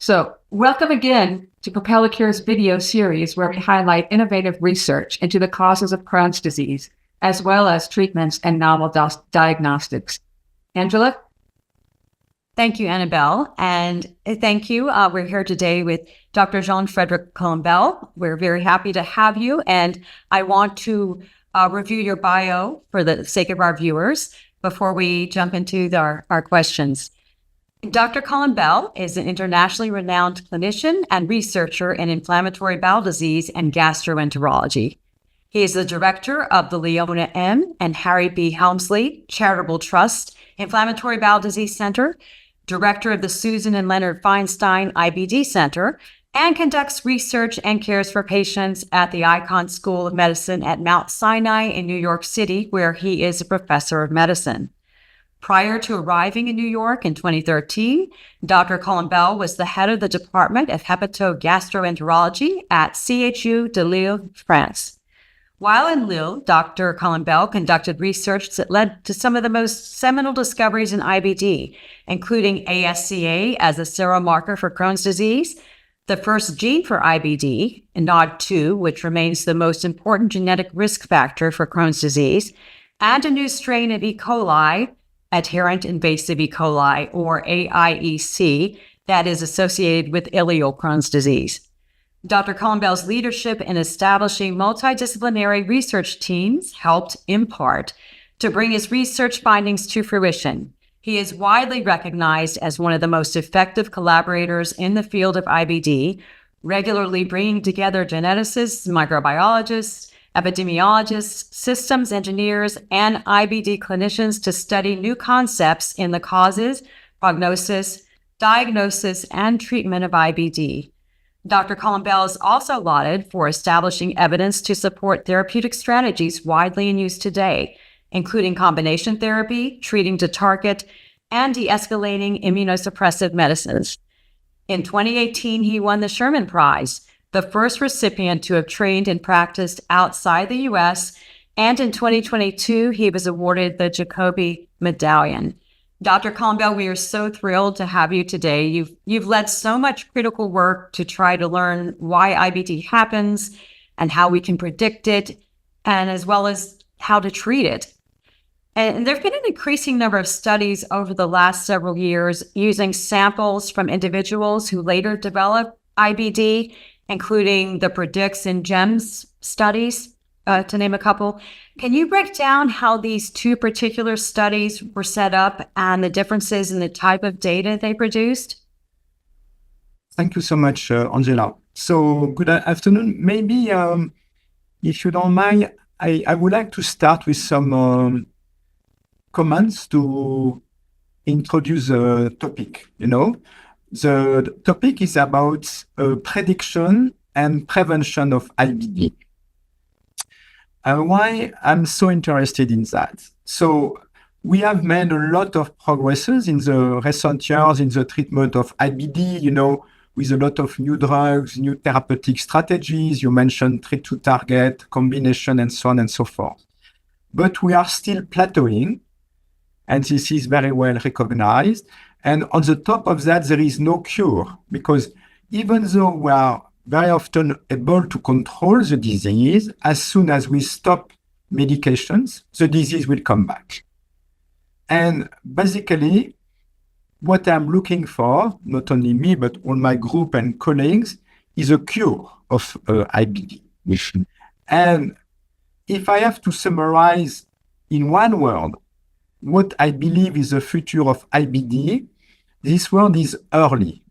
So, welcome again to Propel's video series where we highlight innovative research into the causes of Crohn's disease, as well as treatments and novel diagnostics. Angela? Thank you, Annabelle. And thank you. We're here today with Dr. Jean-Frédéric Colombel. We're very happy to have you. And I want to review your bio for the sake of our viewers before we jump into our questions. Dr. Colombel is an internationally renowned clinician and researcher in inflammatory bowel disease and gastroenterology. He is the director of the Leona M. and Harry B. Helmsley Charitable Trust Inflammatory Bowel Disease Center, director of the Susan and Leonard Feinstein IBD Center, and conducts research and cares for patients at the Icahn School of Medicine at Mount Sinai in New York City, where he is a professor of medicine. Prior to arriving in New York in 2013, Dr. Colombel was the head of the Department of Hepatogastroenterology at CHU de Lille, France. While in Lille, Dr. Colombel conducted research that led to some of the most seminal discoveries in IBD, including ASCA as a seromarker for Crohn's disease, the first gene for IBD, NOD2, which remains the most important genetic risk factor for Crohn's disease, and a new strain of E. coli, adherent invasive E. coli, or AIEC, that is associated with ileal Crohn's disease. Dr. Colombel's leadership in establishing multidisciplinary research teams helped, in part, to bring his research findings to fruition. He is widely recognized as one of the most effective collaborators in the field of IBD, regularly bringing together geneticists, microbiologists, epidemiologists, systems engineers, and IBD clinicians to study new concepts in the causes, prognosis, diagnosis, and treatment of IBD. Dr. Colombel is also lauded for establishing evidence to support therapeutic strategies widely in use today, including combination therapy, treating to target, and de-escalating immunosuppressive medicines. In 2018, he won the Sherman Prize, the first recipient to have trained and practiced outside the U.S., and in 2022, he was awarded the Jacobi Medallion. Dr. Colombel, we are so thrilled to have you today. You've led so much critical work to try to learn why IBD happens and how we can predict it, and as well as how to treat it. And there have been an increasing number of studies over the last several years using samples from individuals who later develop IBD, including the Predicts and GEMS studies, to name a couple. Can you break down how these two particular studies were set up and the differences in the type of data they produced? Thank you so much, Angela. So good afternoon. Maybe, if you don't mind, I would like to start with some comments to introduce the topic. The topic is about prediction and prevention of IBD. Why I'm so interested in that? So we have made a lot of progresses in the recent years in the treatment of IBD, with a lot of new drugs, new therapeutic strategies. You mentioned treat to target, combination, and so on and so forth. But we are still plateauing, and this is very well recognized. And on the top of that, there is no cure, because even though we are very often able to control the disease, as soon as we stop medications, the disease will come back. And basically, what I'm looking for, not only me, but all my group and colleagues, is a cure of IBD. And if I have to summarize in one word what I believe is the future of IBD, this word is early.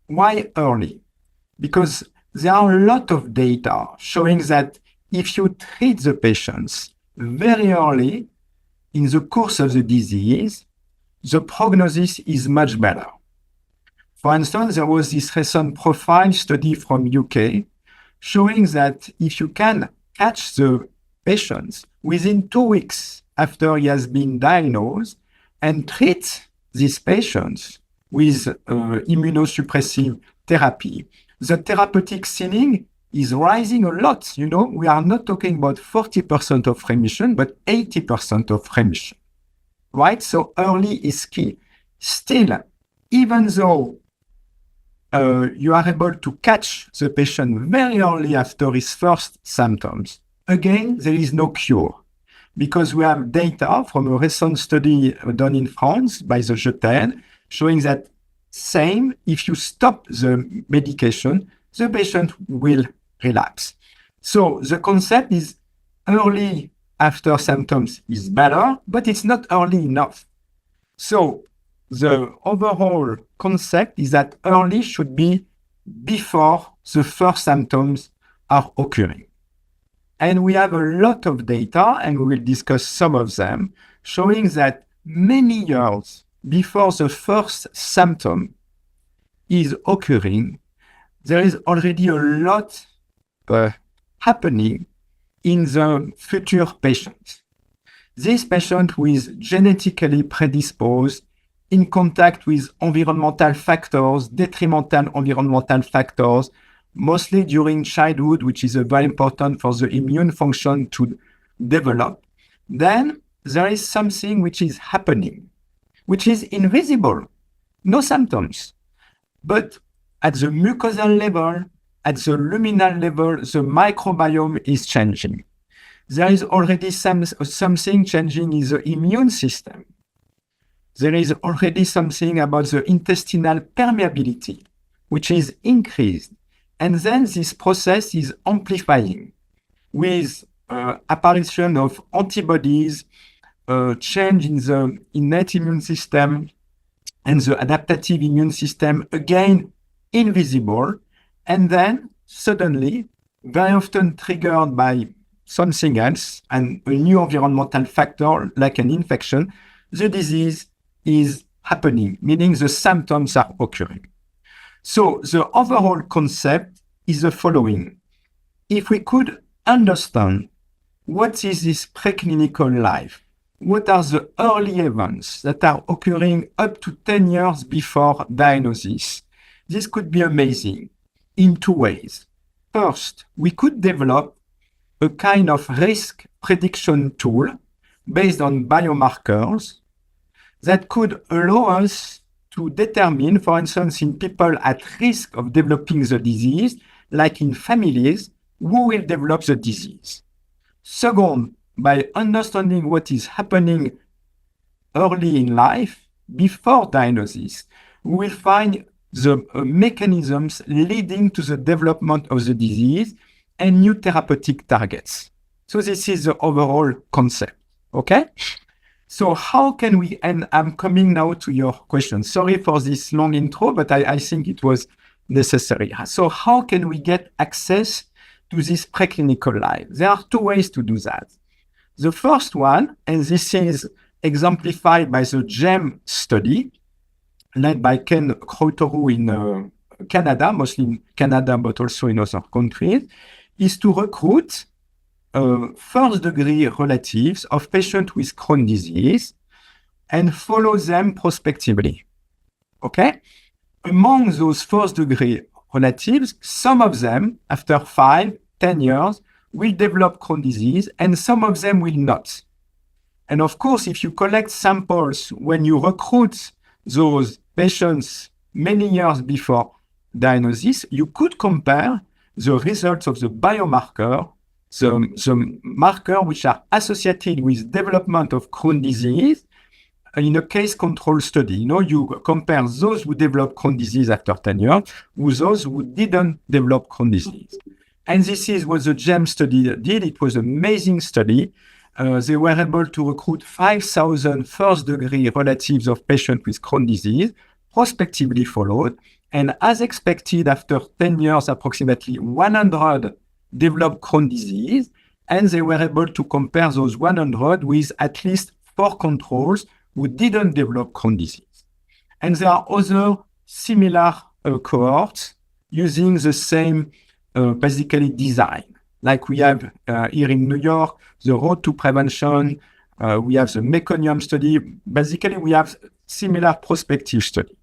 Why early? Because there are a lot of data showing that if you treat the patients very early in the course of the disease, the prognosis is much better. For instance, there was this recent profile study from UK showing that if you can catch the patients within 2 weeks after he has been diagnosed and treat these patients with immunosuppressive therapy, the therapeutic ceiling is rising a lot. We are not talking about 40% of remission, but 80% of remission, right? So early is key. Still, even though you are able to catch the patient very early after his first symptoms. Again, there is no cure because we have data from a recent study done in France by the Jeter showing that same, if you stop the medication, the patient will relapse. So the concept is early after symptoms is better, but it's not early enough. So the overall concept is that early should be before the first symptoms are occurring. And we have a lot of data, and we will discuss some of them, showing that many years before the first symptom is occurring, there is already a lot happening in the future patients. This patient who is genetically predisposed, in contact with environmental factors, detrimental environmental factors, mostly during childhood, which is very important for the immune function to develop, then there is something which is happening, which is invisible, no symptoms. But at the mucosal level, at the luminal level, the microbiome is changing. There is already something changing in the immune system. There is already something about the intestinal permeability, which is increased. And then this process is amplifying with apparition of antibodies, change in the innate immune system and the adaptive immune system, again, invisible. And then suddenly, very often triggered by something else and a new environmental factor like an infection, the disease is happening, meaning the symptoms are occurring. So the overall concept is the following. If we could understand what is this preclinical life, what are the early events that are occurring up to 10 years before diagnosis, this could be amazing in two ways. First, we could develop a kind of risk prediction tool based on biomarkers that could allow us to determine, for instance, in people at risk of developing the disease, like in families, who will develop the disease. Second, by understanding what is happening early in life, before diagnosis, we will find the mechanisms leading to the development of the disease and new therapeutic targets. So this is the overall concept, okay? So how can we, and I'm coming now to your question. Sorry for this long intro, but I think it was necessary. So how can we get access to this preclinical life? There are two ways to do that. The first one, and this is exemplified by the GEM study, led by Ken Croteau in Canada, mostly in Canada, but also in other countries, is to recruit first-degree relatives of patients with Crohn's disease and follow them prospectively. Okay? Among those first-degree relatives, some of them, after 5, 10 years, will develop Crohn's disease, and some of them will not. And of course, if you collect samples when you recruit those patients many years before diagnosis, you could compare the results of the biomarker, the marker which are associated with development of Crohn's disease in a case control study. You compare those who develop Crohn's disease after 10 years with those who didn't develop Crohn's disease. And this is what the GEM study did. It was an amazing study. They were able to recruit 5,000 first-degree relatives of patients with Crohn's disease, prospectively followed. And as expected, after 10 years, approximately 100 developed Crohn's disease. And they were able to compare those 100 with at least 4 controls who didn't develop Crohn's disease. And there are other similar cohorts using the same basically design. Like we have here in New York, the Road to Prevention, we have the Meconium study. Basically, we have similar prospective study.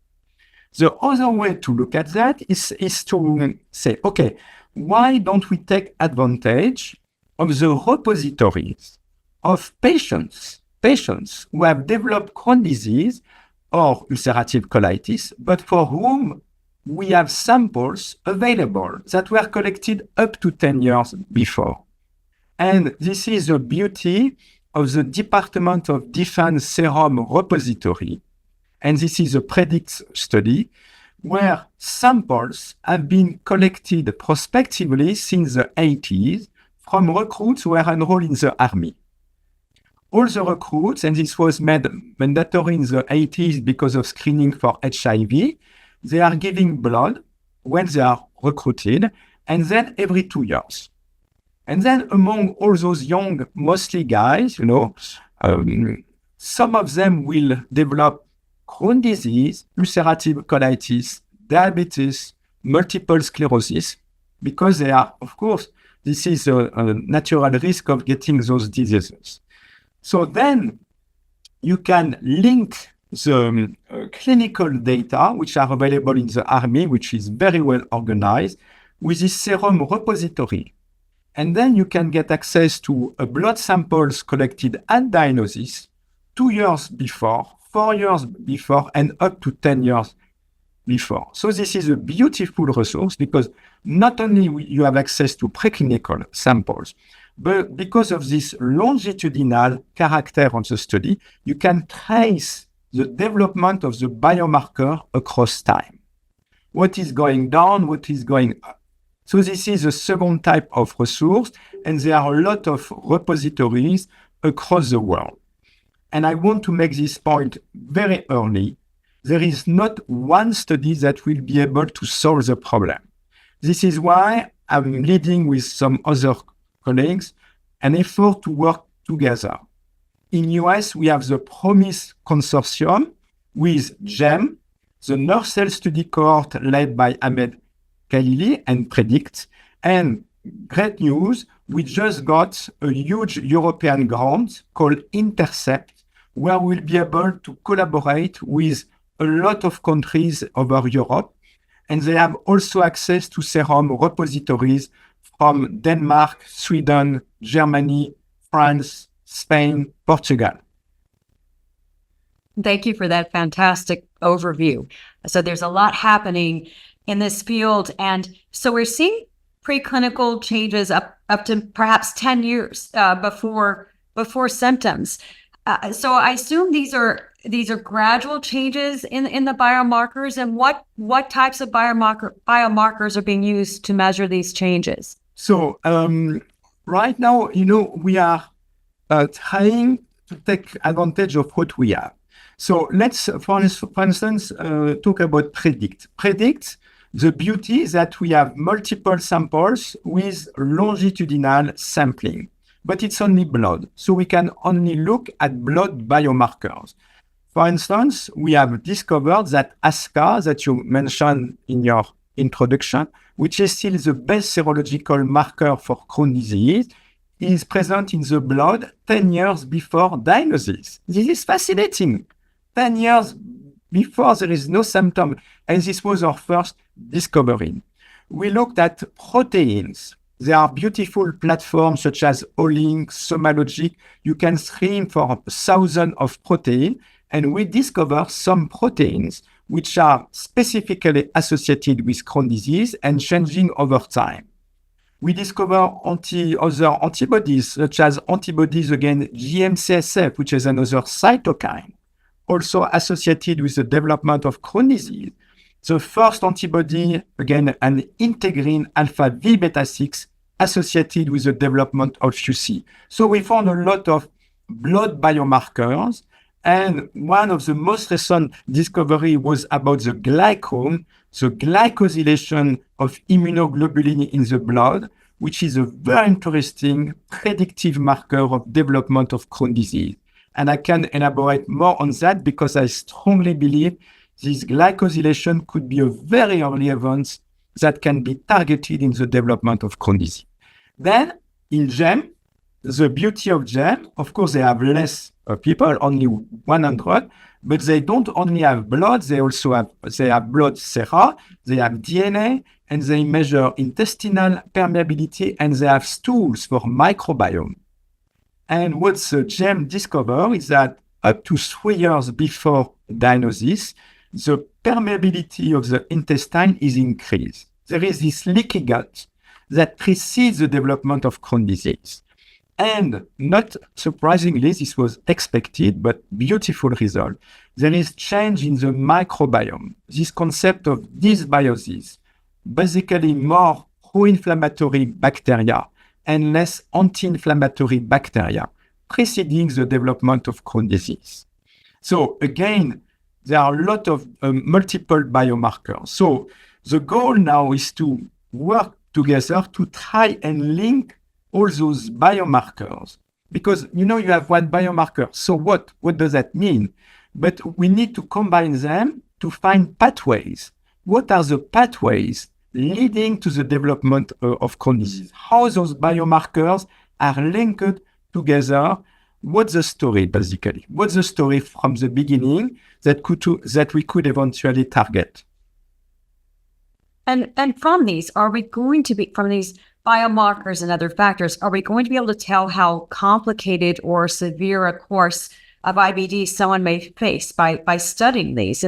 The other way to look at that is to say, okay, why don't we take advantage of the repositories of patients who have developed Crohn's disease or ulcerative colitis, but for whom we have samples available that were collected up to 10 years before. And this is the beauty of the Department of Defense Serum Repository. And this is a PREDICT study where samples have been collected prospectively since the 80s from recruits who were enrolled in the army. All the recruits, and this was made mandatory in the 80s because of screening for HIV, they are giving blood when they are recruited, and then every 2 years. And then among all those young, mostly guys, some of them will develop Crohn's disease, ulcerative colitis, diabetes, multiple sclerosis, because they are, of course, this is a natural risk of getting those diseases. So then you can link the clinical data, which are available in the army, which is very well organized, with this serum repository. And then you can get access to blood samples collected at diagnosis 2 years before, 4 years before, and up to 10 years before. So this is a beautiful resource because not only you have access to preclinical samples, but because of this longitudinal character of the study, you can trace the development of the biomarker across time. What is going down, what is going up. So this is a second type of resource, and there are a lot of repositories across the world. And I want to make this point very early. There is not one study that will be able to solve the problem. This is why I'm leading with some other colleagues an effort to work together. In US, we have the PROMISE Consortium with GEM, the Nerve Cell Study Cohort led by Ahmed Khalili, and PREDICT. And great news, we just got a huge European grant called INTERCEPT, where we'll be able to collaborate with a lot of countries over Europe. And they have also access to serum repositories from Denmark, Sweden, Germany, France, Spain, Portugal. Thank you for that fantastic overview. So there's a lot happening in this field. And so we're seeing preclinical changes up to perhaps 10 years before symptoms. So I assume these are gradual changes in the biomarkers, and what types of biomarkers are being used to measure these changes? So right now, we are trying to take advantage of what we have. So let's, for instance, talk about PREDICT. PREDICT, the beauty is that we have multiple samples with longitudinal sampling, but it's only blood. So we can only look at blood biomarkers. For instance, we have discovered that ASCA, that you mentioned in your introduction, which is still the best serological marker for Crohn's disease, is present in the blood 10 years before diagnosis. This is fascinating. 10 years before there is no symptom, and this was our first discovery. We looked at proteins. There are beautiful platforms such as Olink, Somalogic. You can screen for thousands of proteins, and we discover some proteins which are specifically associated with Crohn's disease and changing over time. We discover other antibodies, such as antibodies against GM-CSF, which is another cytokine, also associated with the development of Crohn's disease. The first antibody, again, an integrin alpha V beta 6, associated with the development of UC. So we found a lot of blood biomarkers, and one of the most recent discovery was about the glycome, the glycosylation of immunoglobulin in the blood, which is a very interesting predictive marker of development of Crohn's disease. And I can elaborate more on that because I strongly believe this glycosylation could be a very early event that can be targeted in the development of Crohn's disease. Then in GEM, the beauty of GEM, of course, they have less people, only 100, but they don't only have blood, they have blood sera, they have DNA, and they measure intestinal permeability, and they have stools for microbiome. And what the GEM discovered is that up to 3 years before diagnosis, the permeability of the intestine is increased. There is this leaky gut that precedes the development of Crohn's disease. And not surprisingly, this was expected, but beautiful result. There is change in the microbiome. This concept of dysbiosis, basically more pro-inflammatory bacteria and less anti-inflammatory bacteria, preceding the development of Crohn's disease. So again, there are a lot of multiple biomarkers. So the goal now is to work together to try and link all those biomarkers, because you have one biomarker. So what does that mean? But we need to combine them to find pathways. What are the pathways leading to the development of Crohn's disease? How those biomarkers are linked together? What's the story, basically? What's the story from the beginning that we could eventually target? And from these, from these biomarkers and other factors, are we going to be able to tell how complicated or severe a course of IBD someone may face by studying these?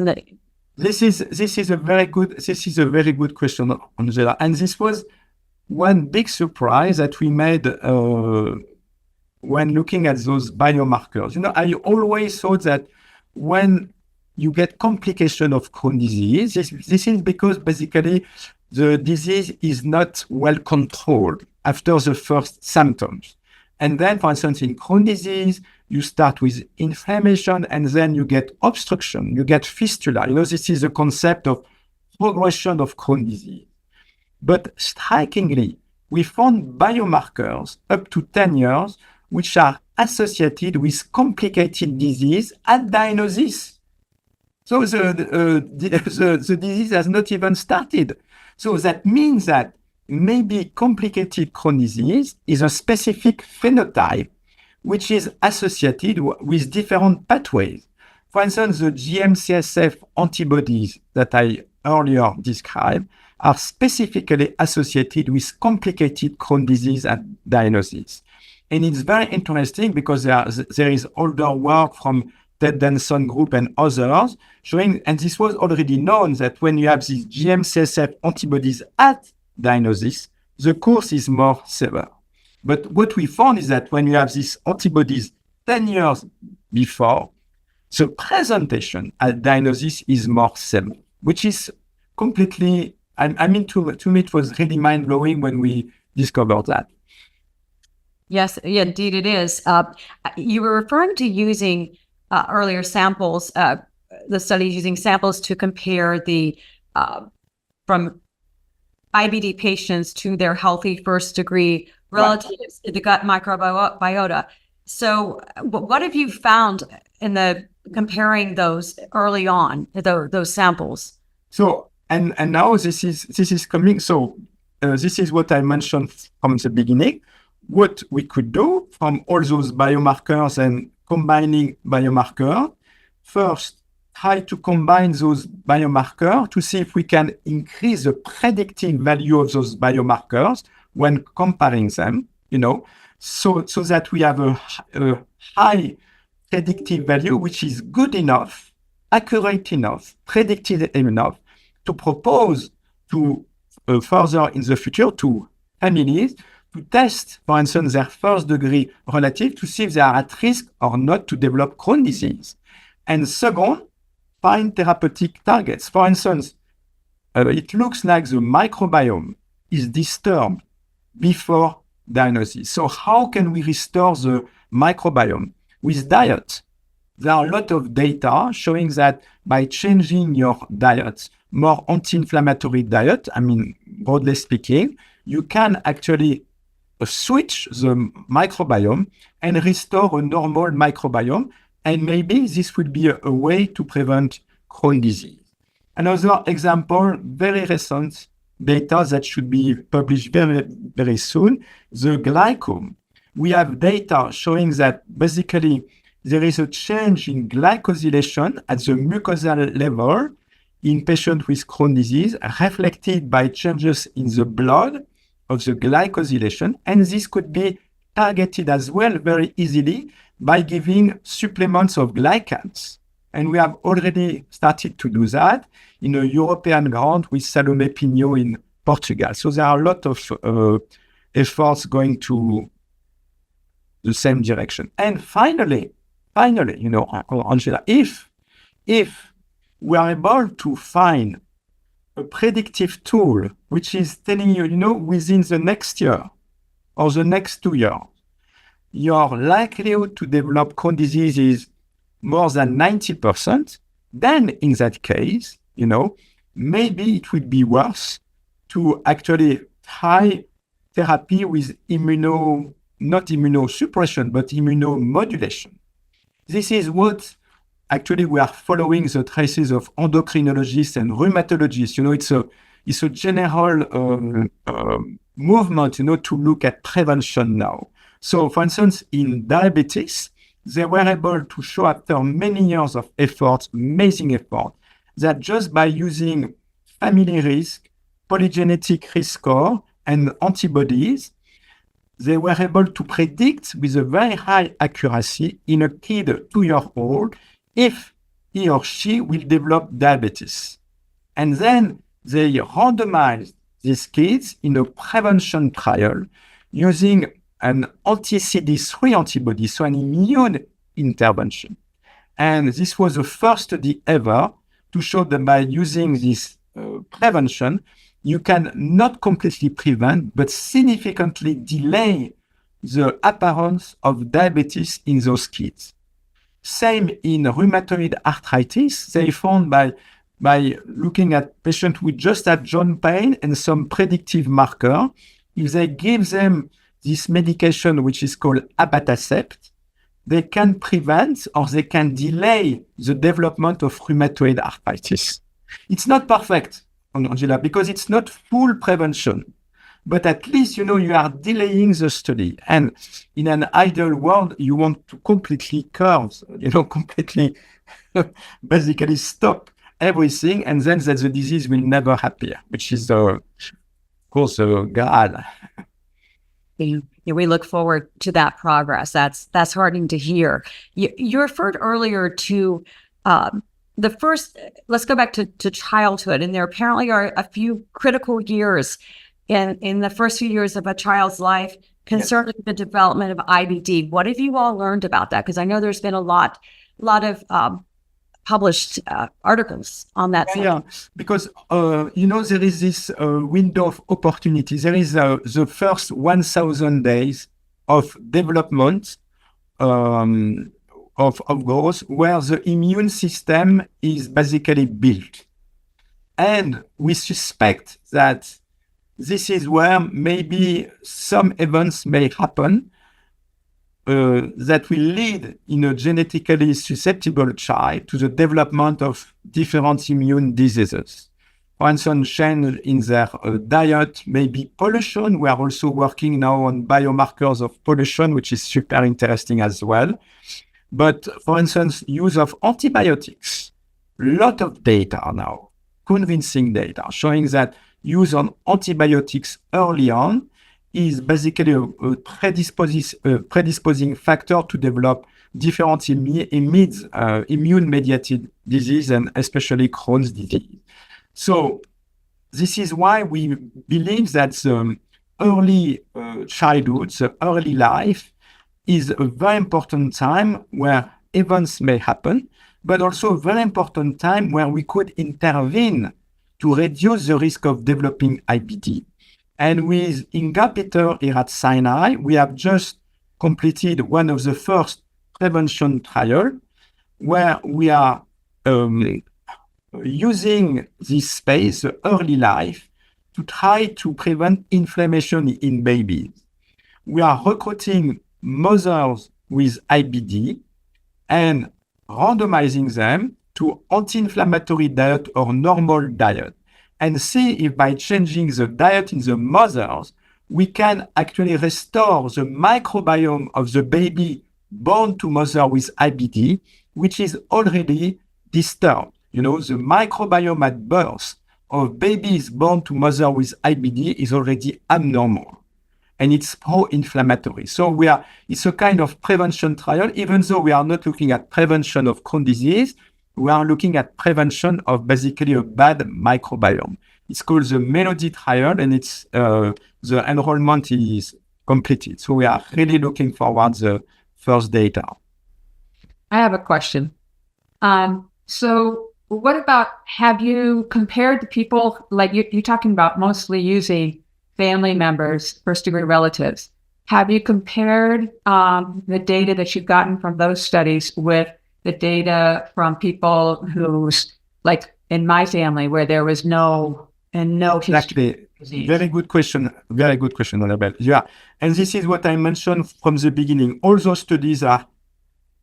This is a very good question, Angela. And this was one big surprise that we made when looking at those biomarkers. I always thought that when you get complication of Crohn's disease, this is because basically the disease is not well controlled after the first symptoms. And then, for instance, in Crohn's disease, you start with inflammation and then you get obstruction, you get fistula. This is the concept of progression of Crohn's disease. But strikingly, we found biomarkers up to 10 years which are associated with complicated disease at diagnosis. So the disease has not even started. So that means that maybe complicated Crohn's disease is a specific phenotype which is associated with different pathways. For instance, the GM-CSF antibodies that I earlier described are specifically associated with complicated Crohn's disease at diagnosis. And it's very interesting because there is older work from Ted Denson group and others showing, and this was already known, that when you have these GM-CSF antibodies at diagnosis, the course is more severe. But what we found is that when you have these antibodies 10 years before, the presentation at diagnosis is more severe, which is completely, to me, it was really mind-blowing when we discovered that. Yes, yeah, indeed it is. You were referring to using earlier samples, the studies using samples to compare the from IBD patients to their healthy first-degree relatives in the gut microbiota. So, what have you found in comparing those early on, those samples? So, and now this is coming. So, this is what I mentioned from the beginning. What we could do from all those biomarkers and combining biomarkers, first, try to combine those biomarkers to see if we can increase the predictive value of those biomarkers when comparing them, so that we have a high predictive value, which is good enough, accurate enough, predictive enough to propose to further in the future to families to test, for instance, their first-degree relative to see if they are at risk or not to develop Crohn's disease. And second, find therapeutic targets. For instance, it looks like the microbiome is disturbed before diagnosis. So how can we restore the microbiome? With diet. There are a lot of data showing that by changing your diet, more anti-inflammatory diet, broadly speaking, you can actually switch the microbiome and restore a normal microbiome. And maybe this would be a way to prevent Crohn's disease. Another example, very recent data that should be published very, very soon, the glycome. We have data showing that basically there is a change in glycosylation at the mucosal level in patients with Crohn's disease, reflected by changes in the blood of the glycosylation. And this could be targeted as well very easily by giving supplements of glycans. And we have already started to do that in a European grant with Salomé Pinho in Portugal. So there are a lot of efforts going to the same direction. And finally, Angela, if we are able to find a predictive tool which is telling you, within the next year or the next 2 years, your likelihood to develop Crohn's disease is more than 90%, then in that case, maybe it would be worth to actually try therapy with not immunosuppression, but immunomodulation. This is what actually we are following the traces of endocrinologists and rheumatologists. It's a general movement, to look at prevention now. So, for instance, in diabetes, they were able to show after many years of effort, amazing effort, that just by using family risk, polygenetic risk score, and antibodies, they were able to predict with a very high accuracy in a kid 2-year-old if he or she will develop diabetes. And then they randomized these kids in a prevention trial using an anti-CD3 antibody, so an immune intervention. And this was the first study ever to show that by using this prevention, you can not completely prevent, but significantly delay the appearance of diabetes in those kids. Same in rheumatoid arthritis. They found by looking at patients with just had joint pain and some predictive marker, if they give them this medication, which is called abatacept, they can prevent or they can delay the development of rheumatoid arthritis. It's not perfect, Angela, because it's not full prevention, but at least, you are delaying the study. And in an ideal world, you want to completely curve, completely basically stop everything, and then that the disease will never appear, which is, of course, God. We look forward to that progress. That's heartening to hear. You referred earlier to the first. Let's go back to childhood, and there apparently are a few critical years in the first few years of a child's life concerning the development of IBD. What have you all learned about that? Because I know there's been a lot of published articles on that. Yeah, because, there is this window of opportunity. There is the first 1,000 days of development of growth where the immune system is basically built. And we suspect that this is where maybe some events may happen that will lead in a genetically susceptible child to the development of different immune diseases. For instance, change in their diet, maybe pollution. We are also working now on biomarkers of pollution, which is super interesting as well. But for instance, use of antibiotics, a lot of data now, convincing data, showing that use on antibiotics early on is basically a predisposing factor to develop different immune-mediated disease, and especially Crohn's disease. So this is why we believe that the early childhood, the early life, is a very important time where events may happen, but also a very important time where we could intervene to reduce the risk of developing IBD. And with Inga Peter here at Sinai, we have just completed one of the first prevention trials where we are using this space, early life, to try to prevent inflammation in babies. We are recruiting mothers with IBD and randomizing them to anti-inflammatory diet or normal diet, and see if by changing the diet in the mothers, we can actually restore the microbiome of the baby born to mother with IBD, which is already disturbed. The microbiome at birth of babies born to mother with IBD is already abnormal, and it's pro-inflammatory. So it's a kind of prevention trial, even though we are not looking at prevention of Crohn's disease, we are looking at prevention of basically a bad microbiome. It's called the Melody trial, and it's the enrollment is completed. So we are really looking forward the first data. I have a question. So what about, have you compared the people, like you're talking about mostly using family members, first degree relatives. Have you compared the data that you've gotten from those studies with the data from people who's, like in my family, where there was no history? Exactly. Very good question, Annabelle. Yeah. And this is what I mentioned from the beginning. All those studies are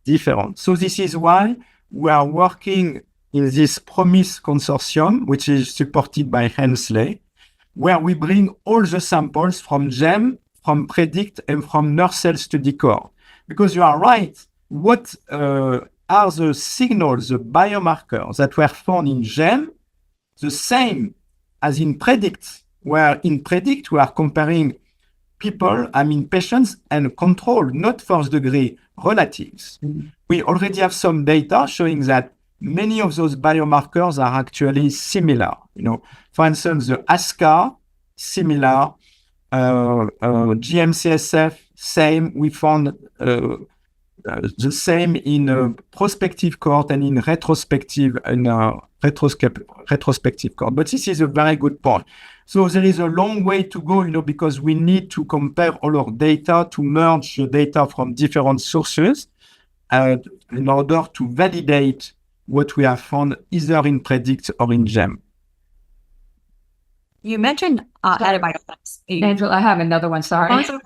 different. So this is why we are working in this PROMISE consortium, which is supported by Hensley, where we bring all the samples from GEM, from PREDICT, and from nurse cell study core. Because you are right, what are the signals, the biomarkers that were found in GEM, the same as in PREDICT, where in PREDICT we are comparing people, patients and control, not first degree relatives. Mm-hmm. We already have some data showing that many of those biomarkers are actually similar. For instance, the ASCA, similar, GM-CSF, same. We found the same in a prospective cohort and in retrospective cohort. But this is a very good point. So there is a long way to go, because we need to compare all our data, to merge the data from different sources in order to validate what we have found either in PREDICT or in GEM. You mentioned antibiotics. Angela, I have another one. Sorry. The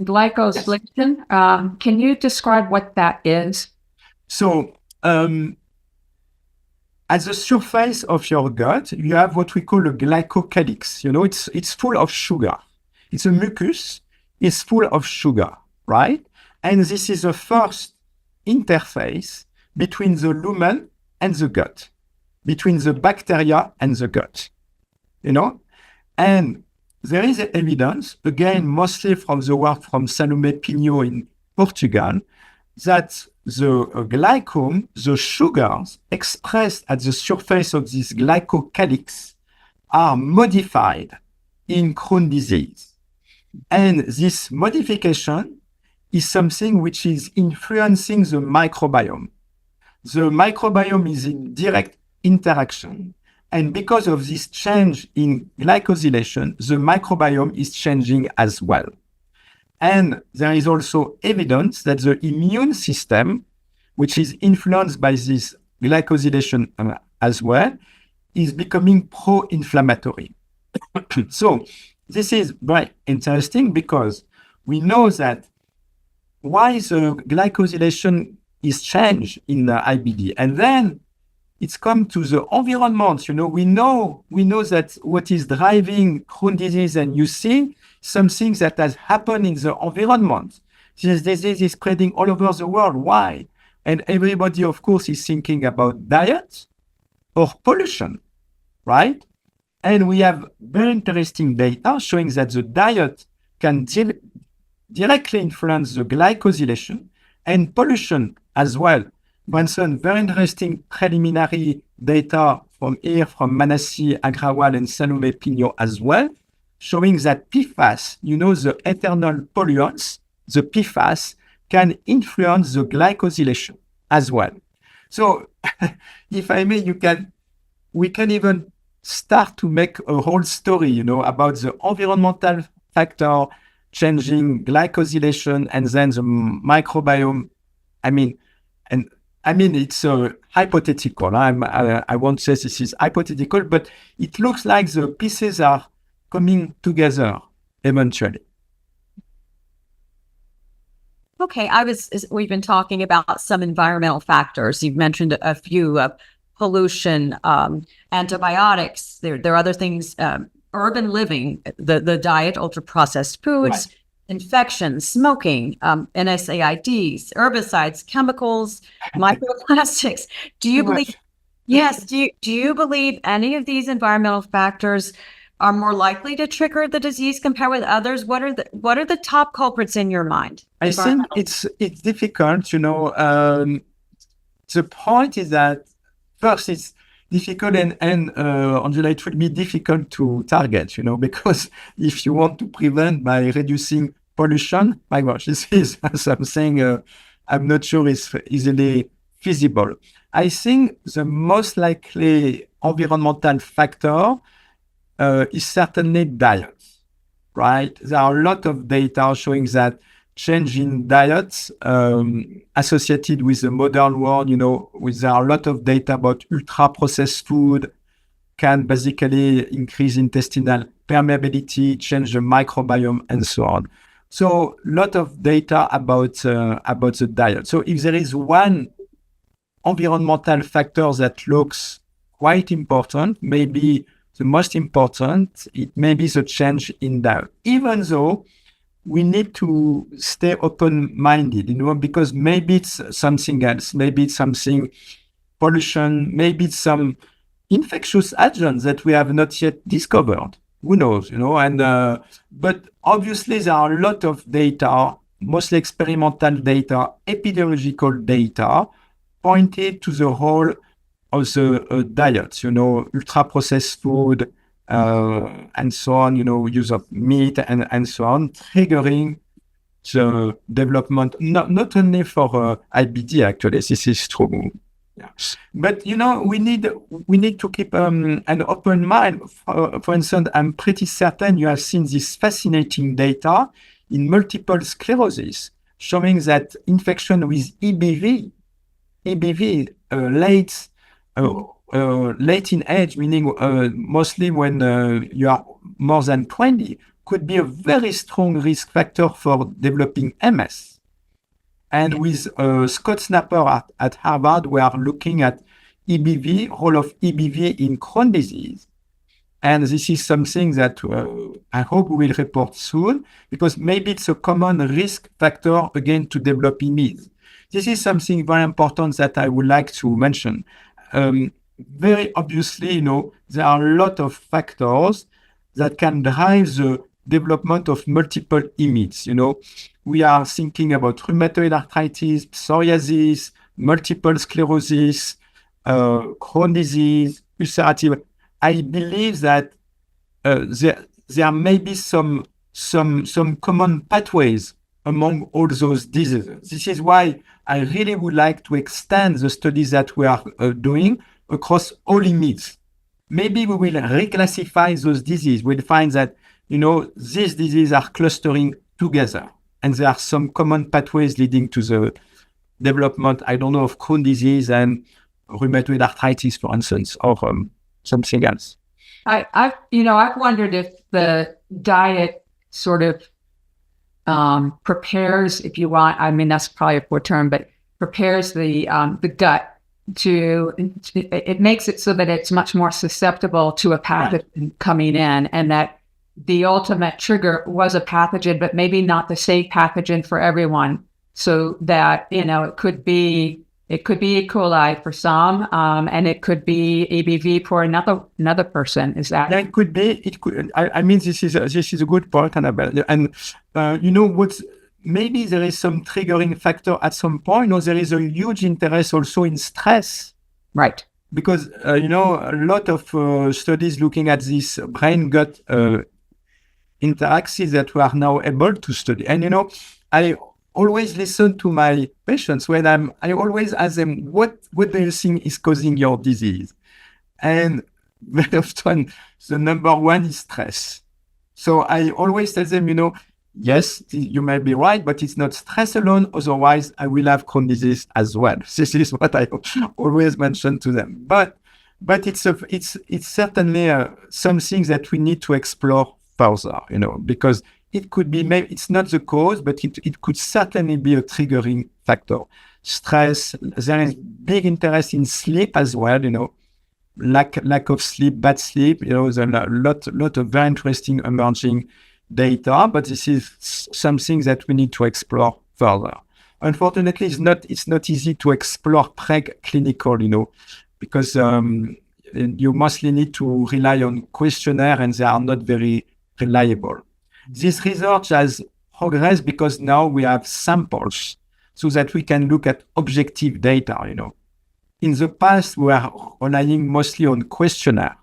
glycosylation. Can you describe what that is? So, at the surface of your gut, you have what we call a glycocalyx. It's full of sugar. It's a mucus. It's full of sugar, right? And this is the first interface between the lumen and the gut, between the bacteria and the gut, And there is evidence, again, mostly from the work from Salomé Pinho in Portugal, that the glycome, the sugars expressed at the surface of this glycocalyx are modified in Crohn's disease. And this modification is something which is influencing the microbiome. The microbiome is in direct interaction. And because of this change in glycosylation, the microbiome is changing as well. And there is also evidence that the immune system, which is influenced by this glycosylation as well, is becoming pro-inflammatory. So this is very interesting because we know that why the glycosylation is changed in the IBD. And then it's come to the environment. We know that what is driving Crohn's disease and UC, something that has happened in the environment. This disease is spreading all over the world. Why? And everybody, of course, is thinking about diet or pollution, right? And we have very interesting data showing that the diet can directly influence the glycosylation and pollution as well. For instance, very interesting preliminary data from Manassi, Agrawal, and Salomé Pinho as well, showing that PFAS, the eternal pollutants, the PFAS can influence the glycosylation as well. So, if I may, we can even start to make a whole story, about the environmental factor changing glycosylation and then the microbiome. It's hypothetical. I won't say this is hypothetical, but it looks like the pieces are coming together eventually. Okay, we've been talking about some environmental factors. You've mentioned a few, pollution, antibiotics. There are other things, urban living, the diet, ultra-processed foods, right. Infections, smoking, NSAIDs, herbicides, chemicals, microplastics. Do you believe any of these environmental factors are more likely to trigger the disease compared with others? What are the top culprits in your mind? I think it's difficult, the point is that first it's difficult and Angela, it will be difficult to target, because if you want to prevent by reducing pollution, my gosh, this is something I'm not sure is easily feasible. I think the most likely environmental factor is certainly diet, right? There are a lot of data showing that change in diets associated with the modern world, there are a lot of data about ultra-processed food can basically increase intestinal permeability, change the microbiome, and so on. So a lot of data about the diet. So if there is one environmental factor that looks quite important, maybe the most important, it may be the change in diet, even though we need to stay open-minded, because maybe it's something else, maybe it's something pollution, maybe it's some infectious agents that we have not yet discovered. Who knows, but obviously there are a lot of data, mostly experimental data, epidemiological data, pointed to the role of the diets, ultra-processed food, and so on, use of meat and so on, triggering the development, not only for IBD, actually, this is true. Yeah. But, we need to keep an open mind. For instance, I'm pretty certain you have seen this fascinating data in multiple sclerosis, showing that infection with EBV late in age, meaning mostly when you are more than 20, could be a very strong risk factor for developing MS. And with Scott Snapper at Harvard, we are looking at role of EBV in Crohn's disease. And this is something that I hope we will report soon, because maybe it's a common risk factor, again, to develop MS. This is something very important that I would like to mention. Very obviously, there are a lot of factors that can drive the development of multiple IMIDs. We are thinking about rheumatoid arthritis, psoriasis, multiple sclerosis, Crohn's disease, ulcerative. I believe that there may be some common pathways among all those diseases. This is why I really would like to extend the studies that we are doing across all IMIDs. Maybe we will reclassify those diseases. We'll find that, these diseases are clustering together. And there are some common pathways leading to the development, of Crohn's disease and rheumatoid arthritis, for instance, or something else. I've wondered if the diet sort of prepares, if you want, that's probably a poor term, but prepares the gut it makes it so that it's much more susceptible to a pathogen coming in, and that the ultimate trigger was a pathogen, but maybe not the same pathogen for everyone. So that, it could be E. coli for some, and it could be EBV for another person. Is that? Yeah, it could be. This is a good point, Annabelle. And maybe there is some triggering factor at some point. There is a huge interest also in stress. Right. Because, a lot of studies looking at this brain-gut interactions that we are now able to study. And, I always listen to my patients when I always ask them, what do you think is causing your disease? And very often, the number one is stress. So I always tell them, yes, you may be right, but it's not stress alone. Otherwise, I will have Crohn's disease as well. This is what I always mention to them. But it's certainly something that we need to explore further, because it could be, maybe it's not the cause, but it could certainly be a triggering factor. Stress, there is big interest in sleep as well, lack of sleep, bad sleep, there's a lot of very interesting emerging data, but this is something that we need to explore further. Unfortunately, it's not easy to explore preclinical, because you mostly need to rely on questionnaire, and they are not very reliable. This research has progressed because now we have samples so that we can look at objective data, In the past, we were relying mostly on questionnaire.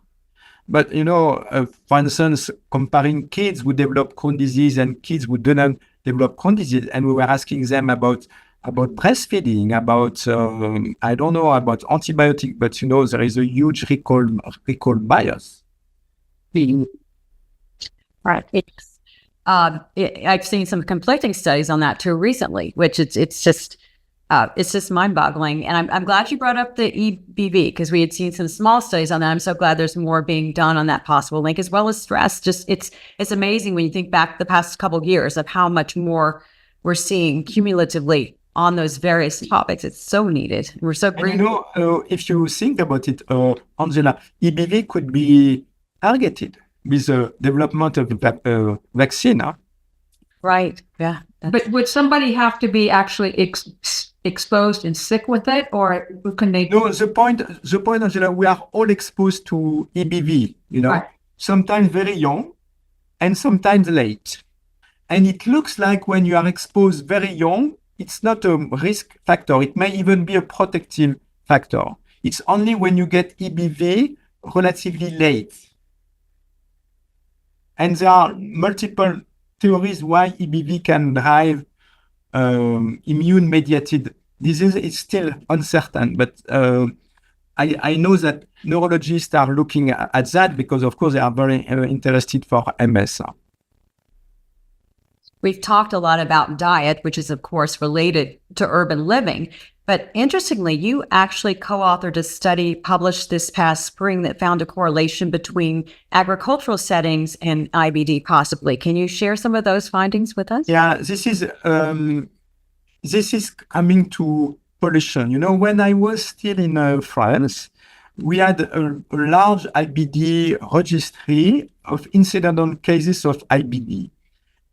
But, for instance, comparing kids who develop Crohn's disease and kids who didn't develop Crohn's disease, and we were asking them about breastfeeding, about, I don't know, about antibiotic, but, there is a huge recall bias. Right. I've seen some conflicting studies on that too recently, which it's just mind-boggling. And I'm glad you brought up the EBV, because we had seen some small studies on that. I'm so glad there's more being done on that possible link, as well as stress. Just it's amazing when you think back the past couple of years of how much more we're seeing cumulatively on those various topics. It's so needed. We're so grateful. If you think about it, Angela, EBV could be targeted with the development of the vaccine. Right. Yeah. But would somebody have to be actually exposed and sick with it, or can they? No, the point, Angela, we are all exposed to EBV, Right. Sometimes very young and sometimes late. And it looks like when you are exposed very young, it's not a risk factor. It may even be a protective factor. It's only when you get EBV relatively late. And there are multiple theories why EBV can drive immune-mediated disease. It's still uncertain, but I know that neurologists are looking at that because, of course, they are very interested for MS. We've talked a lot about diet, which is, of course, related to urban living. But interestingly, you actually co-authored a study published this past spring that found a correlation between agricultural settings and IBD, possibly. Can you share some of those findings with us? Yeah, this is coming to pollution. When I was still in France, we had a large IBD registry of incidental cases of IBD.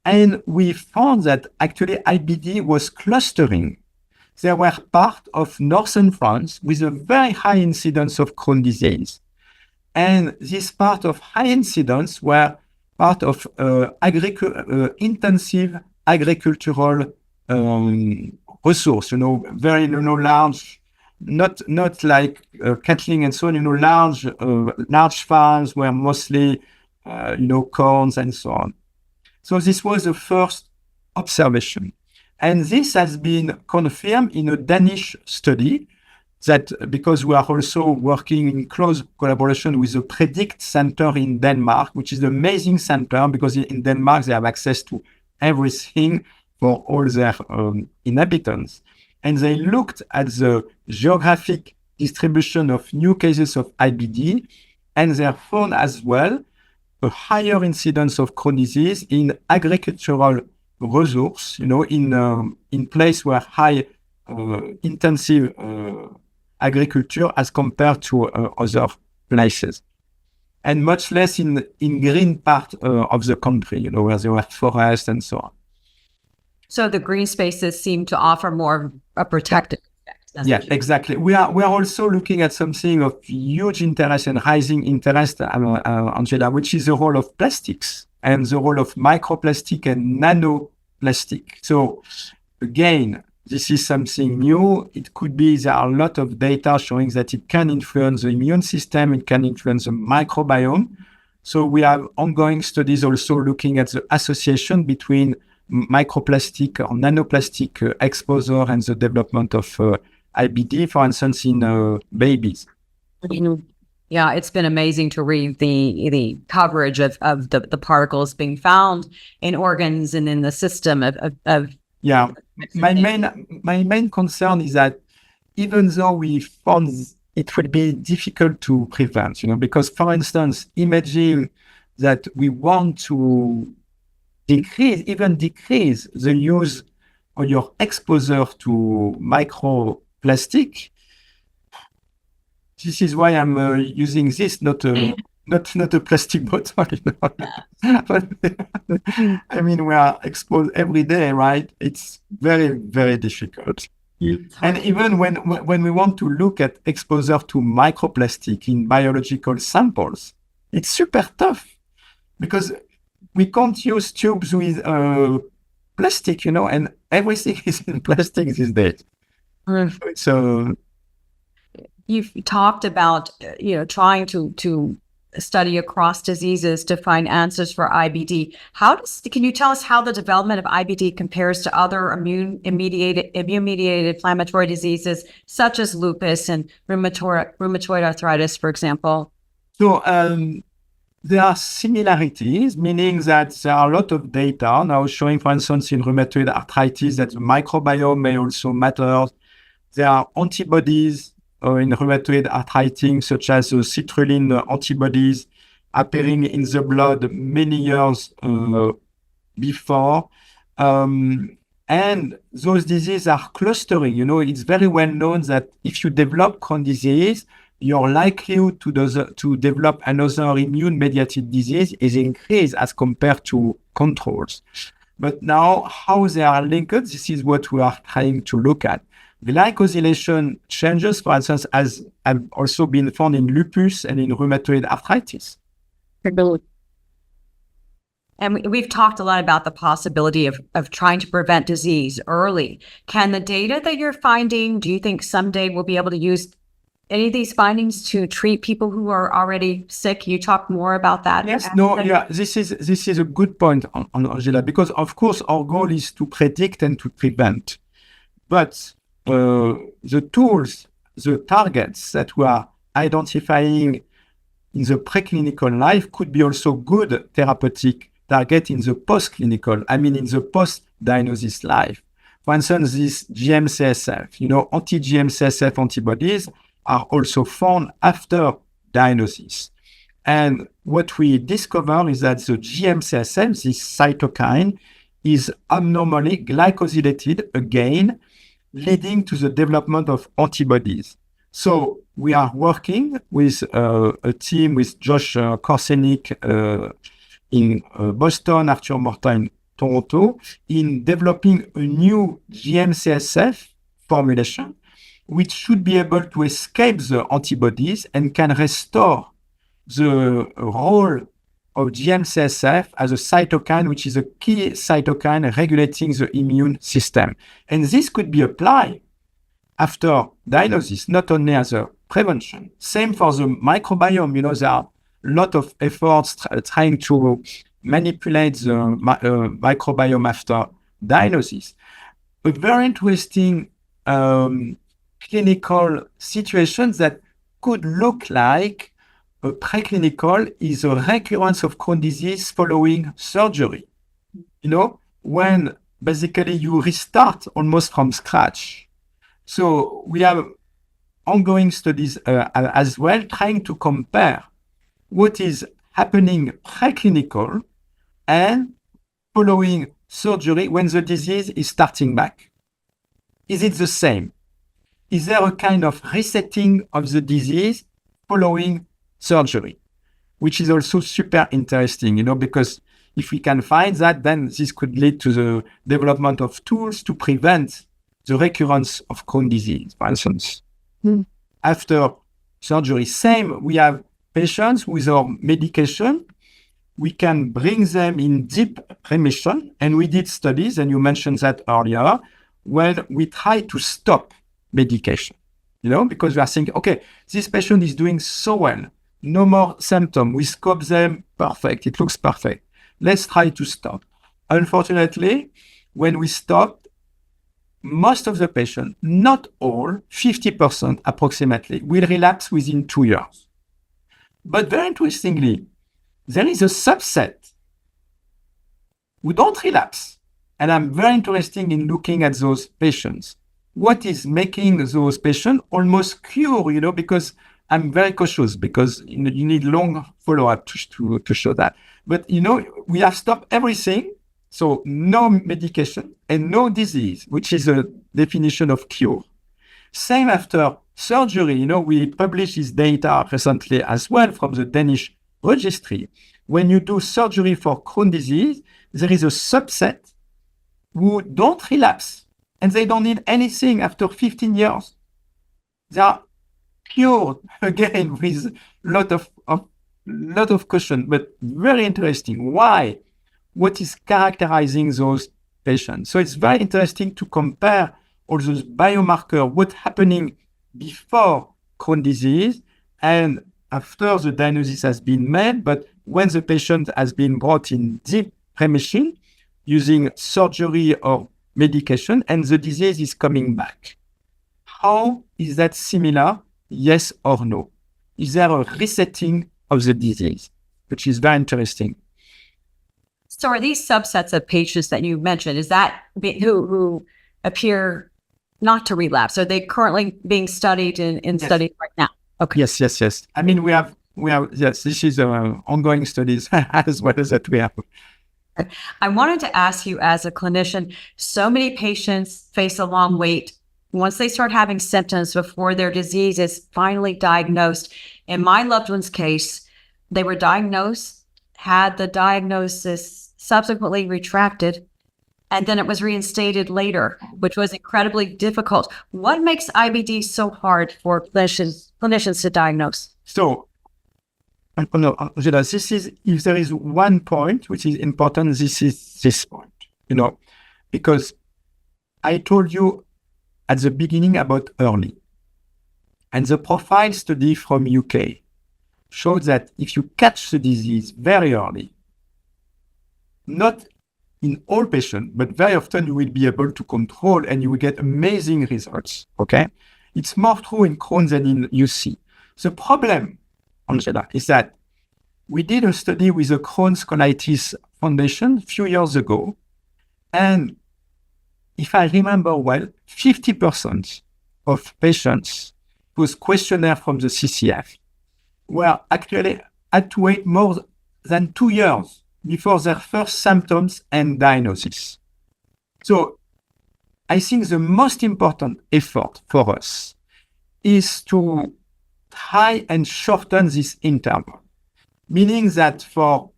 And we found that actually IBD was clustering. There were parts of northern France with a very high incidence of Crohn's disease. And this part of high incidence were part of intensive agricultural resource, very large, not like cattle and so on, large farms were mostly, corns and so on. So this was the first observation. And this has been confirmed in a Danish study that, because we are also working in close collaboration with the Predict Center in Denmark, which is an amazing center because in Denmark they have access to everything for all their inhabitants. And they looked at the geographic distribution of new cases of IBD, and they found as well a higher incidence of Crohn's disease in agricultural resource, in place where high intensive agriculture as compared to other places, and much less in green part of the country, where there were forests and so on. So the green spaces seem to offer more a protective effect. Yeah, exactly. We are also looking at something of huge interest and rising interest, Angela, which is the role of plastics and the role of microplastic and nanoplastic. So again, this is something new. It could be, there are a lot of data showing that it can influence the immune system, it can influence the microbiome. So we have ongoing studies also looking at the association between microplastic or nanoplastic exposure and the development of IBD, for instance, in babies. Yeah, it's been amazing to read the coverage of the particles being found in organs and in the system of Yeah, my main concern is that even though we found it would be difficult to prevent, because, for instance, imagine that we want to decrease the use or your exposure to microplastic. This is why I'm using this, not a plastic bottle. But, I mean, we are exposed every day, right? It's very, very difficult. And even when we want to look at exposure to microplastic in biological samples, it's super tough because we can't use tubes with plastic, and everything is in plastic these days. So you've talked about, trying to study across diseases to find answers for IBD. Can you tell us how the development of IBD compares to other immune-mediated inflammatory diseases, such as lupus and rheumatoid arthritis, for example? So there are similarities, meaning that there are a lot of data now showing, for instance, in rheumatoid arthritis, that the microbiome may also matter. There are antibodies in rheumatoid arthritis, such as citrulline antibodies appearing in the blood many years before. And those diseases are clustering. It's very well known that if you develop Crohn's disease, your likelihood to develop another immune-mediated disease is increased as compared to controls. But now, how they are linked, this is what we are trying to look at. Glycosylation changes, for instance, have also been found in lupus and in rheumatoid arthritis. And we've talked a lot about the possibility of trying to prevent disease early. Can the data that you're finding, do you think someday we'll be able to use any of these findings to treat people who are already sick? Can you talk more about that? Yes, this is a good point, Angela, because of course our goal is to predict and to prevent. But the tools, the targets that we are identifying in the preclinical life could be also good therapeutic target in the post-clinical, in the post-diagnosis life. For instance, this GM-CSF, anti-GM-CSF antibodies are also found after diagnosis. And what we discover is that the GM-CSF, this cytokine, is abnormally glycosylated again, leading to the development of antibodies. So we are working with a team with Josh Korsenik in Boston, Arthur Morta in Toronto, in developing a new GM-CSF formulation, which should be able to escape the antibodies and can restore the role of GM-CSF as a cytokine, which is a key cytokine regulating the immune system. And this could be applied after diagnosis, not only as a prevention. Same for the microbiome. There are a lot of efforts trying to manipulate the microbiome after diagnosis. A very interesting clinical situation that could look like a preclinical is a recurrence of Crohn's disease following surgery. When basically you restart almost from scratch. So we have ongoing studies as well, trying to compare what is happening preclinical and following surgery when the disease is starting back. Is it the same? Is there a kind of resetting of the disease following surgery, which is also super interesting, because if we can find that, then this could lead to the development of tools to prevent the recurrence of Crohn's disease, for instance. After surgery, same, we have patients with our medication. We can bring them in deep remission, and we did studies, and you mentioned that earlier, when we try to stop medication, because we are saying, okay, this patient is doing so well, no more symptom. We scope them, perfect. It looks perfect. Let's try to stop. Unfortunately, when we stop, most of the patients, not all, 50% approximately, will relapse within 2 years. But very interestingly, there is a subset who don't relapse. And I'm very interested in looking at those patients. What is making those patients almost cure, because I'm very cautious because you need long follow-up to show that. But, we have stopped everything. So no medication and no disease, which is a definition of cure. Same after surgery. We published this data recently as well from the Danish registry. When you do surgery for Crohn's disease, there is a subset who don't relapse and they don't need anything after 15 years. They are cured again with lot of question, but very interesting. Why? What is characterizing those patients? So it's very interesting to compare all those biomarkers, what's happening before Crohn's disease and after the diagnosis has been made, but when the patient has been brought in deep remission using surgery or medication and the disease is coming back. How is that similar? Yes or no? Is there a resetting of the disease? Which is very interesting. So are these subsets of patients that you mentioned, is that who appear not to relapse? Are they currently being studied in Yes. studies right now? Okay. Yes. I mean, we have, yes, this is ongoing studies as well as that we have. I wanted to ask you as a clinician, so many patients face a long wait once they start having symptoms before their disease is finally diagnosed. In my loved one's case, they were diagnosed, had the diagnosis subsequently retracted, and then it was reinstated later, which was incredibly difficult. What makes IBD so hard for clinicians to diagnose? So, Angela, this is, if there is one point which is important, this is this point, because I told you at the beginning about early. And the profile study from UK showed that if you catch the disease very early, not in all patients, but very often you will be able to control and you will get amazing results, okay? It's more true in Crohn's than in UC. The problem, Angela, is that we did a study with the Crohn's Colitis Foundation a few years ago, and if I remember well, 50% of patients whose questionnaire from the CCF were actually had to wait more than 2 years before their first symptoms and diagnosis. So I think the most important effort for us is to try and shorten this interval, meaning that for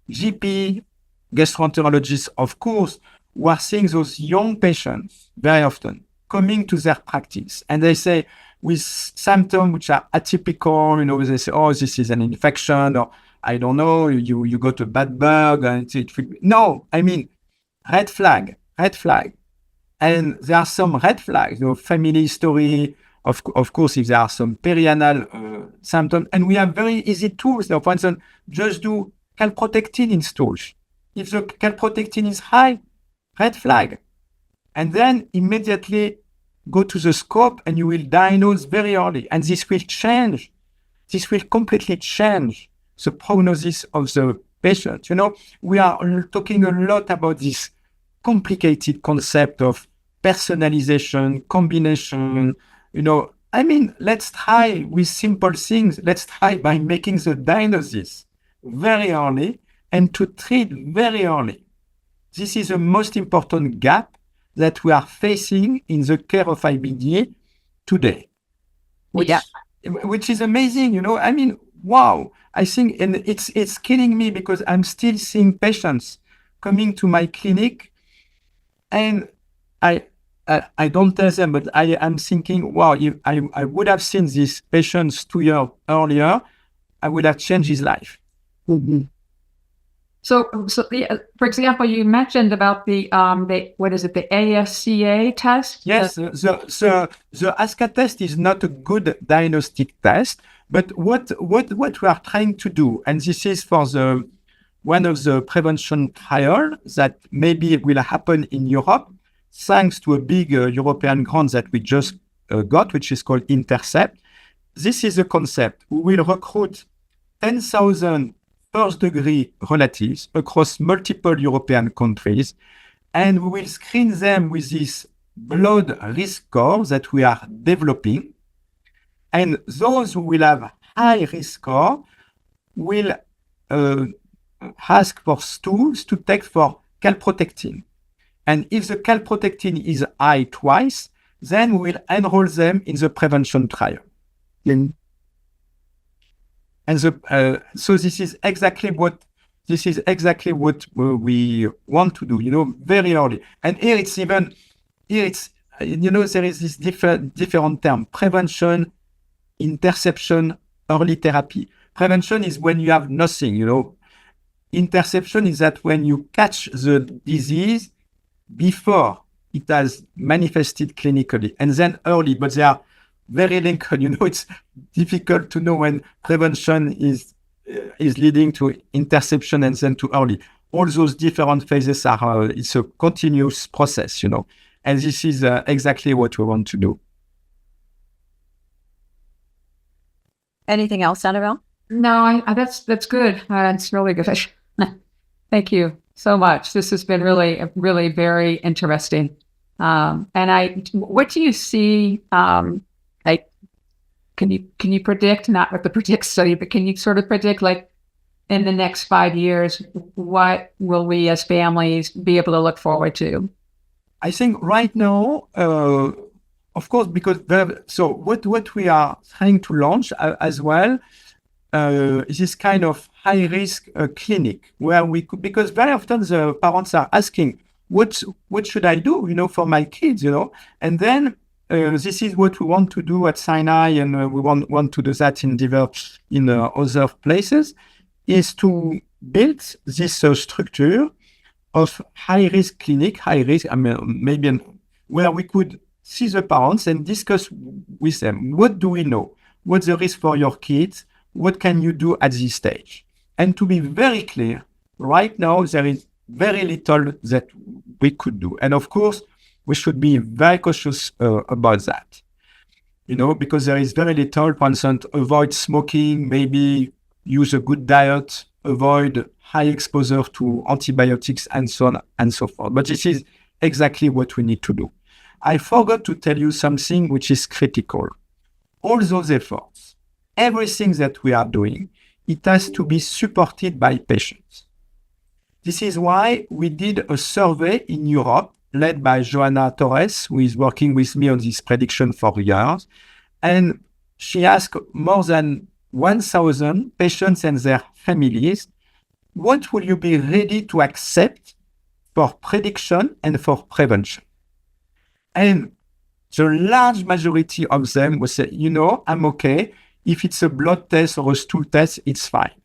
GP, gastroenterologists, of course, we are seeing those young patients very often coming to their practice, and they say with symptoms which are atypical, they say, oh, this is an infection, or I don't know, you got a bad bug, and no, I mean, red flag. And there are some red flags, family history, of course, if there are some perianal symptoms, and we have very easy tools. For instance, just do calprotectin in stools. If the calprotectin is high, red flag. And then immediately go to the scope and you will diagnose very early. And this will completely change the prognosis of the patient. We are talking a lot about this complicated concept of personalization, combination, let's try with simple things. Let's try by making the diagnosis very early and to treat very early. This is the most important gap that we are facing in the care of IBD today, which is amazing. Wow. I think, and it's killing me because I'm still seeing patients coming to my clinic, and I don't tell them, but I am thinking, wow, if I would have seen these patients 2 years earlier, I would have changed his life. Mm-hmm. So for example, you mentioned about the ASCA test? Yes, the ASCA test is not a good diagnostic test, but what we are trying to do, and this is for one of the prevention trial that maybe will happen in Europe, thanks to a big European grant that we just got, which is called Intercept. This is a concept. We will recruit 10,000 first-degree relatives across multiple European countries, and we will screen them with this blood risk score that we are developing. And those who will have high risk score will ask for stools to take for calprotectin. And if the calprotectin is high twice, then we will enroll them in the prevention trial. And so this is exactly what we want to do, very early. And here it's even here it's, there is this different term: prevention, interception, early therapy. Prevention is when you have nothing, Interception is that when you catch the disease before it has manifested clinically, and then early, but they are very linked. It's difficult to know when prevention is leading to interception and then to early. All those different phases are, it's a continuous process, and this is exactly what we want to do. Anything else, Annabelle? No, that's good. It's really good. Thank you so much. This has been really very interesting. What do you see? Like, can you predict, not with the predict study, but can you sort of predict, like, in the next 5 years, what will we as families be able to look forward to? I think right now, of course, because so what we are trying to launch as well is this kind of high risk clinic where we could, because very often the parents are asking, what should I do, for my kids, and then this is what we want to do at Sinai, and we want to do that in other places, is to build this structure of high risk clinic, maybe where we could see the parents and discuss with them, what do we know? What's the risk for your kids? What can you do at this stage? And to be very clear, right now, there is very little that we could do. And of course, we should be very cautious about that, because there is very little. For instance, avoid smoking, maybe use a good diet, avoid high exposure to antibiotics, and so on and so forth. But this is exactly what we need to do. I forgot to tell you something which is critical. All those efforts, everything that we are doing, it has to be supported by patients. This is why we did a survey in Europe led by Joanna Torres, who is working with me on this prediction for years. And she asked more than 1,000 patients and their families, what will you be ready to accept for prediction and for prevention? And the large majority of them will say, I'm okay. If it's a blood test or a stool test, it's fine.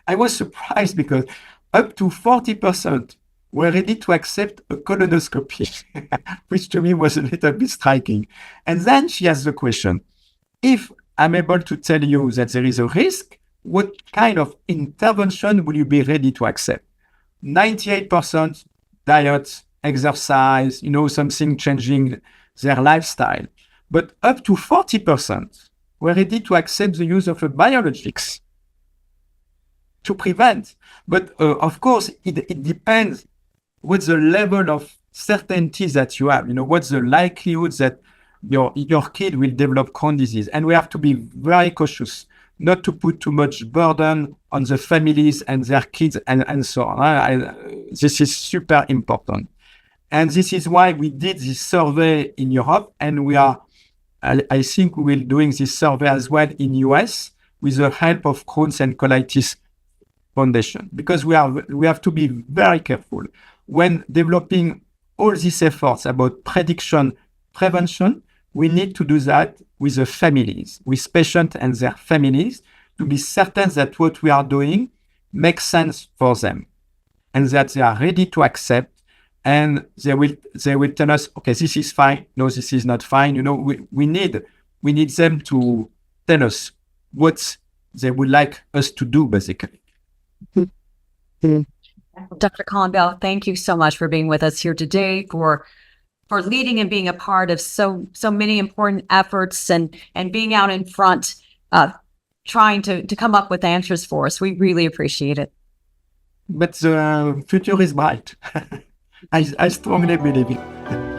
I was surprised because up to 40% were ready to accept a colonoscopy, which to me was a little bit striking. And then she asked the question, if I'm able to tell you that there is a risk, what kind of intervention will you be ready to accept? 98% diet, exercise, something changing their lifestyle. But up to 40% were ready to accept the use of biologics to prevent. But of course, it depends what's the level of certainty that you have. What's the likelihood that your kid will develop Crohn's disease. And we have to be very cautious not to put too much burden on the families and their kids and so on. This is super important. And this is why we did this survey in Europe, and I think we will be doing this survey as well in US with the help of Crohn's and Colitis Foundation, because we have to be very careful when developing all these efforts about prediction, prevention. We need to do that with the families, with patients and their families, to be certain that what we are doing makes sense for them and that they are ready to accept. And they will tell us, okay, this is fine. No, this is not fine. We need them to tell us what they would like us to do, basically. Dr. Colombel, thank you so much for being with us here today, for leading and being a part of so many important efforts and being out in front, trying to come up with answers for us. We really appreciate it. But the future is bright. I strongly believe it.